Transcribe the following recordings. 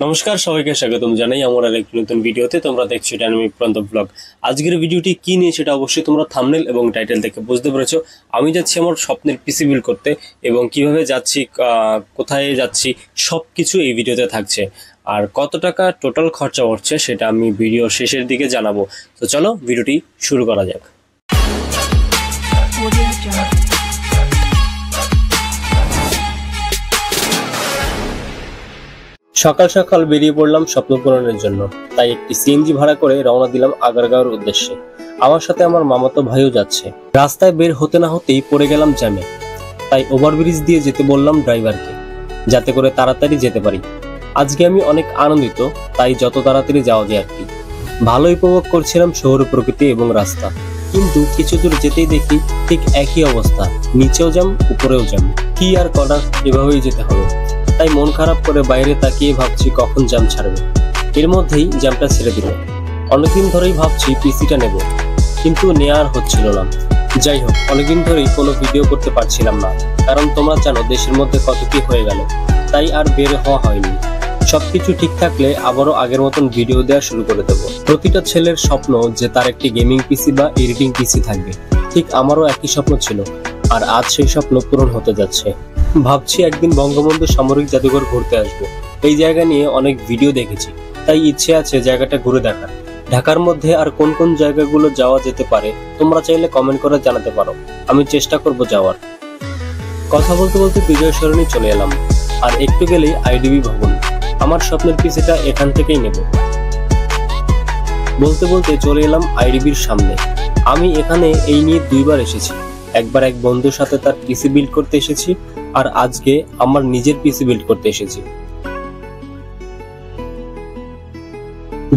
নমস্কার, সবাইকে স্বাগতম জানাই আমার আরেকটি নতুন ভিডিওতে। তোমরা দেখছো ডাইনামিক প্রান্ত ব্লগ। আজকের ভিডিওটি কি নিয়ে সেটা অবশ্যই তোমরা থাম্বনেল এবং টাইটেল দেখে বুঝতে পেরেছো। আমি যাচ্ছি আমার স্বপ্নের পিসি বিল্ড করতে এবং কিভাবে যাচ্ছি, কোথায় যাচ্ছি, সব কিছু এই ভিডিওতে থাকছে। আর কত টাকা টোটাল খরচা হচ্ছে সেটা আমি ভিডিও শেষের দিকে জানাবো। তো চলো ভিডিওটি শুরু করা যাক। সকাল সকাল বেরিয়ে পড়লাম স্বপ্ন পূরণের জন্য। তাই একটি সিএনজি ভাড়া করে রওনা দিলাম আগারগাঁওয়ের উদ্দেশ্যে। আমার সাথে আমার মামাতো ভাইও যাচ্ছে। রাস্তায় বের হতে না হতেই পড়ে গেলাম জ্যামে। তাই ওভারব্রিজ দিয়ে যেতে বললাম ড্রাইভারকে, যাতে করে তাড়াতাড়ি যেতে পারি। আজকে আমি অনেক আনন্দিত, তাই যত তাড়াতাড়ি যাওয়া যায় আর কি। ভালো উপভোগ করছিলাম শহরের প্রকৃতি এবং রাস্তা। কিন্তু কিছু দূর যেতেই দেখি ঠিক একই অবস্থা, নিচেও জ্যাম উপরেও জ্যাম। কি আর করার, এভাবেই যেতে হবে। তাই মন খারাপ করে বাইরে তাকিয়ে ভাবছি কখন জ্যাম ছাড়বে। এর মধ্যেই জ্যামটা ছেড়ে দিল। অনেকদিন ধরেই ভাবছি পিসিটা নেব, কিন্তু নেওয়ার হচ্ছিল না। যাই হোক, অনেকদিন ধরেই কোনো ভিডিও করতে পারছিলাম না, কারণ তোমরা জানো দেশের মধ্যে কত কি হয়ে গেল। তাই আর বের হওয়া হয়নি। সবকিছু ঠিক থাকলে আবারও আগের মতন ভিডিও দেওয়া শুরু করে দেবো। প্রতিটা ছেলের স্বপ্ন যে তার একটি গেমিং পিসি বা এডিটিং পিসি থাকবে, ঠিক আমারও একই স্বপ্ন ছিল। আর আজ সেই স্বপ্ন পূরণ হতে যাচ্ছে। ভাবছি একদিন বঙ্গবন্ধু সামরিক জাদুঘর ঘুরতে আসবো। এই জায়গা নিয়ে অনেক ভিডিও দেখেছি, তাই ইচ্ছে আছে জায়গাটা ঘুরে দেখার। ঢাকার মধ্যে আর কোন কোন জায়গাগুলো যাওয়া যেতে পারে তোমরা চাইলে কমেন্ট করে জানাতে পারো, আমি চেষ্টা করব যাওয়ার। কথা বলতে বলতে বিজয় সরণি চলে এলাম। আর একটু গেলেই আইডিবি ভবন। আমার স্বপ্নের পিসিটা এখান থেকেই নেব। বলতে বলতে চলে এলাম আইডিবির সামনে। আমি এখানে এই নিয়ে দুইবার এসেছি। একবার এক বন্ধুর সাথে তার পিসি বিল্ড করতে এসেছি, আর আজকে আমার নিজের পিসি বিল্ড করতে এসেছি।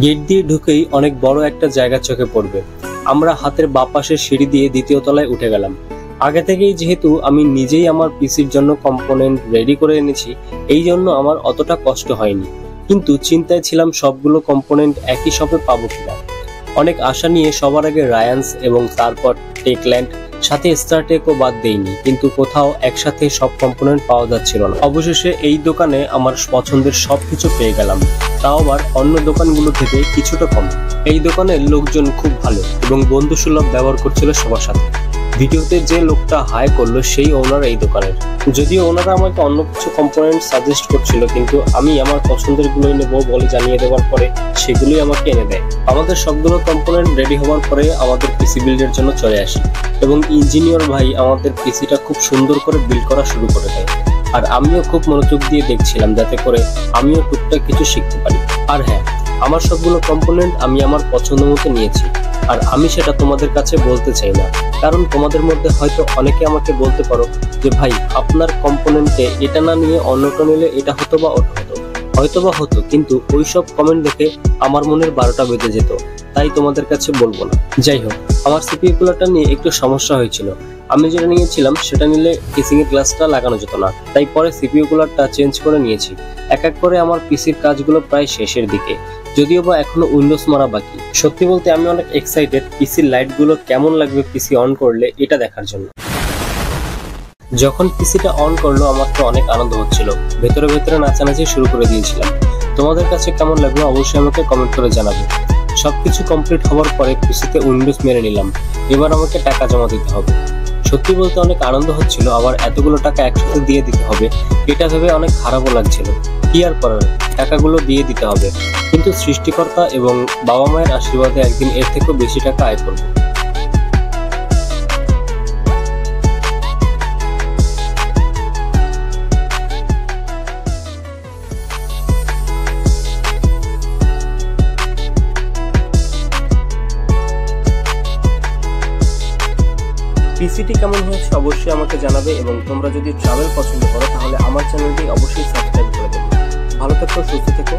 গেট দিয়ে ঢুকেই অনেক বড় একটা জায়গা চোখে পড়বে। আমরা হাতের বাঁ পাশের সিঁড়ি দিয়ে দ্বিতীয় তলায় উঠে গেলাম। আগে থেকেই যেহেতু আমি নিজেই আমার পিসির জন্য কম্পোনেন্ট রেডি করে এনেছি, এই জন্য আমার অতটা কষ্ট হয়নি। কিন্তু চিন্তায় ছিলাম সবগুলো কম্পোনেন্ট একই শপে পাবো কিনা। অনেক আশা নিয়ে সবার আগে রায়ান্স এবং তারপর টেকল্যান্ড, সাথে স্টারটেকও বাদ দেইনি, কিন্তু কোথাও একসাথে সব কম্পোনেন্ট পাওয়া যাচ্ছিল না। অবশেষে এই দোকানে আমার পছন্দের সবকিছু পেয়ে গেলাম, তাও আবার অন্য দোকানগুলো থেকে কিছুটা কম। এই দোকানের লোকজন খুব ভালো এবং বন্ধুসুলভ ব্যবহার করছিল সবার সাথে। ভিডিওতে যে লোকটা হাই করলো সেই ওনার এই দোকানের। যদিও ওনারা আমাকে অন্য কিছু কম্পোনেন্ট সাজেস্ট করছিল, কিন্তু আমি আমার পছন্দের গুলোই নেবো বলে জানিয়ে দেওয়ার পরে সেগুলোই আমাকে এনে দেয়। আমাদের সবগুলো কম্পোনেন্ট রেডি হওয়ার পরে আমাদের পিসি বিল্ডের জন্য চলে আসি এবং ইঞ্জিনিয়ার ভাই আমাদের পিসিটা খুব সুন্দর করে বিল্ড করা শুরু করে দেয়। আর আমিও খুব মনোযোগ দিয়ে দেখছিলাম, যাতে করে আমিও টুকটাক কিছু শিখতে পারি। আর হ্যাঁ, আমার সবগুলো কম্পোনেন্ট আমি আমার পছন্দ মতো নিয়েছি। আর আমি সেটা তোমাদের কাছে বলতে চাই না, কারণ তোমাদের মধ্যে হয়তো অনেকে আমাকে বলতে পারো যে ভাই, আপনার কম্পোনেন্টে এটা না নিয়ে অন্যটা নিলে এটা হতো বা ওটা হতো, হয়তোবা হতো, কিন্তু ওইসব কমেন্ট দেখে আমার মনের 12টা বেজে যেত। তাই তোমাদের কাছে বলবো না। যাই হোক, আমার সিপিইউ কুলারটা নিয়ে একটু সমস্যা হয়েছিল। আমি যেটা নিয়েছিলাম সেটা নিলে কেসিং এর গ্লাসটা লাগানো যেত না, তাই পরে সিপিইউ কুলারটা চেঞ্জ করে নিয়েছি। এক এক করে আমার পিসির কাজগুলো প্রায় শেষের দিকে, যদিও বা এখনো উইন্ডোজ মারা বাকি। সত্যি বলতে আমি অনেক এক্সাইটেড পিসির লাইটগুলো কেমন লাগবে পিসি অন করলে এটা দেখার জন্য। যখন পিসিটা অন করলো আমার তো অনেক আনন্দ হচ্ছিল, ভেতরে ভেতরে নাচানাচি শুরু করে দিয়েছিলাম। তোমাদের কাছে কেমন লাগলো অবশ্যই আমাকে কমেন্ট করে জানাবে। সবকিছু কমপ্লিট হওয়ার পরে পিসিতে উইন্ডোজ মেরে নিলাম। এবার আমাকে টাকা জমা দিতে হবে। সত্যি বলতে অনেক আনন্দ হচ্ছিল, আবার এতগুলো টাকা একসাথে দিয়ে দিতে হবে এটা ভেবে অনেক খারাপও লাগছিল। কি আর করার, টাকাগুলো দিয়ে দিতে হবে। কিন্তু সৃষ্টিকর্তা এবং বাবা মায়ের আশীর্বাদে একদিন এর থেকেও বেশি টাকা আয় করব। পিসিটি কেমন হয়েছে অবশ্যই আমাকে জানাবে, এবং তোমরা যদি ট্রাভেল পছন্দ করো তাহলে আমার চ্যানেলটি অবশ্যই সাবস্ক্রাইব করে দেবে। ভালো থেকো, সুস্থ থেকো।